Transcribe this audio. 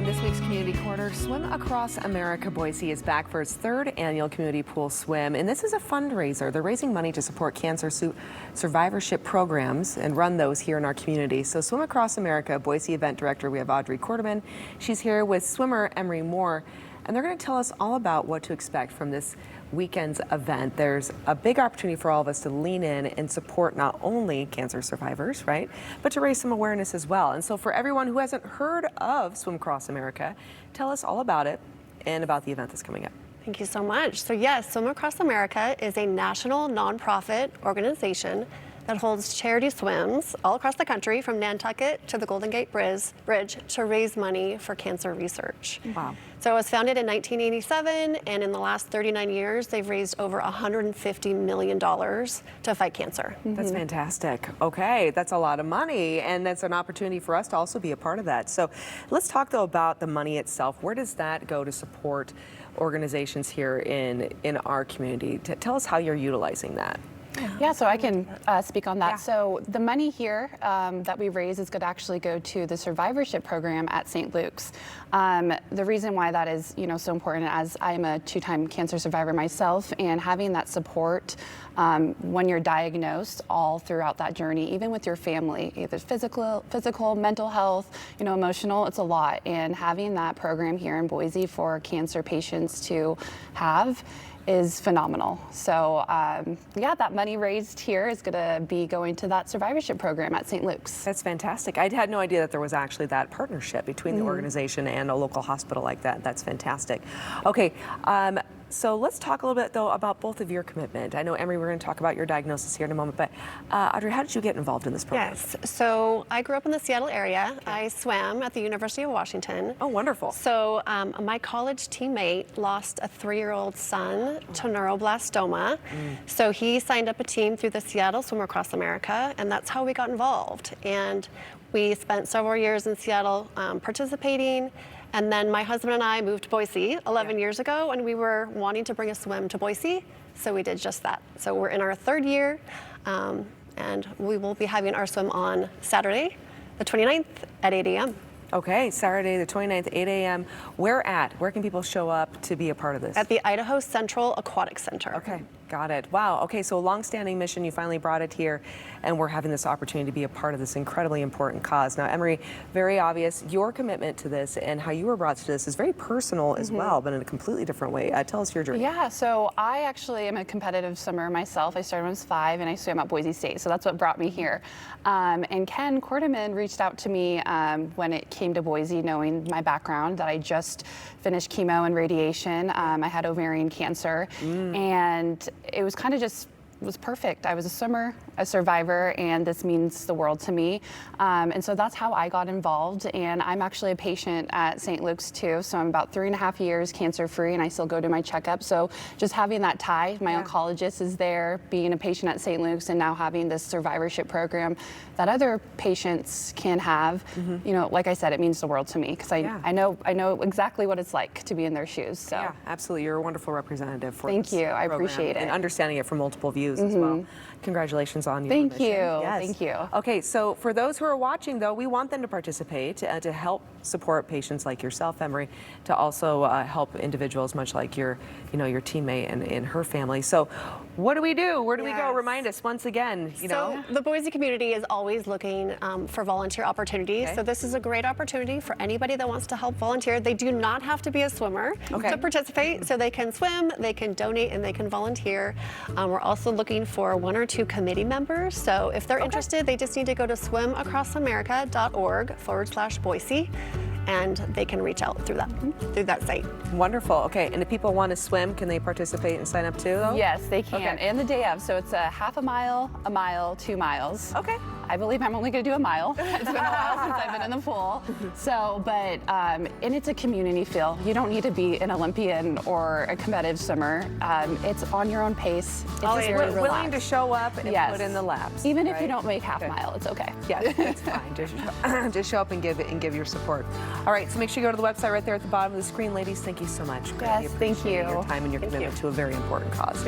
in this week's Community Corner, Swim Across America Boise is back for its third annual community pool swim, and this is a fundraiser. They're raising money to support cancer survivorship programs and run those here in our community. So Swim Across America Boise event director, we have Audrey Quarterman. She's here with swimmer Emery Moore, and they're going to tell us all about what to expect from this weekend's event. There's a big opportunity for all of us to lean in and support not only cancer survivors, right, but to raise some awareness as well. And so for everyone who hasn't heard of Swim Across America, tell us all about it and about the event that's coming up. Thank you so much. So yes, Swim Across America is a national nonprofit organization that holds charity swims all across the country, from Nantucket to the Golden Gate Bridge, to raise money for cancer research. Wow. So it was founded in 1987, and in the last 39 years, they've raised over $150 million to fight cancer. That's fantastic. Okay, that's a lot of money, and that's an opportunity for us to also be a part of that. So let's talk, though, about the money itself. Where does that go to support organizations here in our community? Tell us how you're utilizing that. Yeah, so I can speak on that. Yeah. So the money here that we raise is going to actually go to the survivorship program at St. Luke's. The reason why that is, so important, as I am a two-time cancer survivor myself, and having that support when you're diagnosed all throughout that journey, even with your family, either physical, mental health, emotional, it's a lot. And having that program here in Boise for cancer patients to have is phenomenal. So yeah, that money raised here is going to be going to that survivorship program at St. Luke's. That's fantastic. I had no idea that there was actually that partnership between the organization and a local hospital like that. That's fantastic. Okay, so let's talk a little bit, though, about both of your commitment. I know, Emery, we're going to talk about your diagnosis here in a moment, but Audrey, how did you get involved in this program? Yes, so I grew up in the Seattle area. Okay. I swam at the University of Washington. Oh, wonderful. So my college teammate lost a 3-year-old son to neuroblastoma. So he signed up a team through the Seattle Swim Across America, and that's how we got involved. And we spent several years in Seattle participating. And then my husband and I moved to Boise 11 years ago, and we were wanting to bring a swim to Boise, so we did just that. So we're in our 3rd year, and we will be having our swim on Saturday, the 29th at 8 a.m. Okay, Saturday the 29th, 8 a.m. Where can people show up to be a part of this? At the Idaho Central Aquatic Center. Okay, got it. Wow, okay, so a long-standing mission, you finally brought it here, and we're having this opportunity to be a part of this incredibly important cause. Now, Emery, very obvious, your commitment to this and how you were brought to this is very personal as well, but in a completely different way. Tell us your journey. Yeah, so I actually am a competitive swimmer myself. I started when I was 5, and I swam at Boise State, so that's what brought me here. And Ken Quarterman reached out to me when it came to Boise, knowing my background, that I just finished chemo and radiation. I had ovarian cancer, and it was kind of just was perfect. I was a swimmer, a survivor, and this means the world to me. And so that's how I got involved. And I'm actually a patient at St. Luke's too. So I'm about 3.5 years cancer-free, and I still go to my checkup. So just having that tie, my oncologist is there, being a patient at St. Luke's, and now having this survivorship program that other patients can have. Like I said, it means the world to me, because I know exactly what it's like to be in their shoes. So yeah, absolutely. You're a wonderful representative for Thank you. I program appreciate it. and understanding it from multiple views as well. Congratulations on your Thank mission. you. Yes. Thank you. Okay, so for those who are watching, though, we want them to participate to help support patients like yourself, Emery, to also help individuals much like your teammate and her family. So what do we do? Where do we go? Remind us once again. So the Boise community is always looking for volunteer opportunities. Okay. So this is a great opportunity for anybody that wants to help volunteer. They do not have to be a swimmer to participate. So they can swim, they can donate, and they can volunteer. We're also looking for 1 or 2 committee members. So if they're interested, they just need to go to swimacrossamerica.org/Boise. And they can reach out through that site. Wonderful. Okay, and if people want to swim, can they participate and sign up too, though? Yes, they can. Okay. And the day of, so it's a half a mile, 2 miles. Okay. I believe I'm only going to do a mile. It's been a while since I've been in the pool. So, but, and it's a community feel. You don't need to be an Olympian or a competitive swimmer. It's on your own pace. It's just very relaxed. Willing to show up and put in the laps. Even if you don't make half mile, it's okay. Yeah, it's fine. Just show up and give your support. All right, so make sure you go to the website right there at the bottom of the screen. Ladies, thank you so much. Yes, thank you. Your time and your commitment to a very important cause.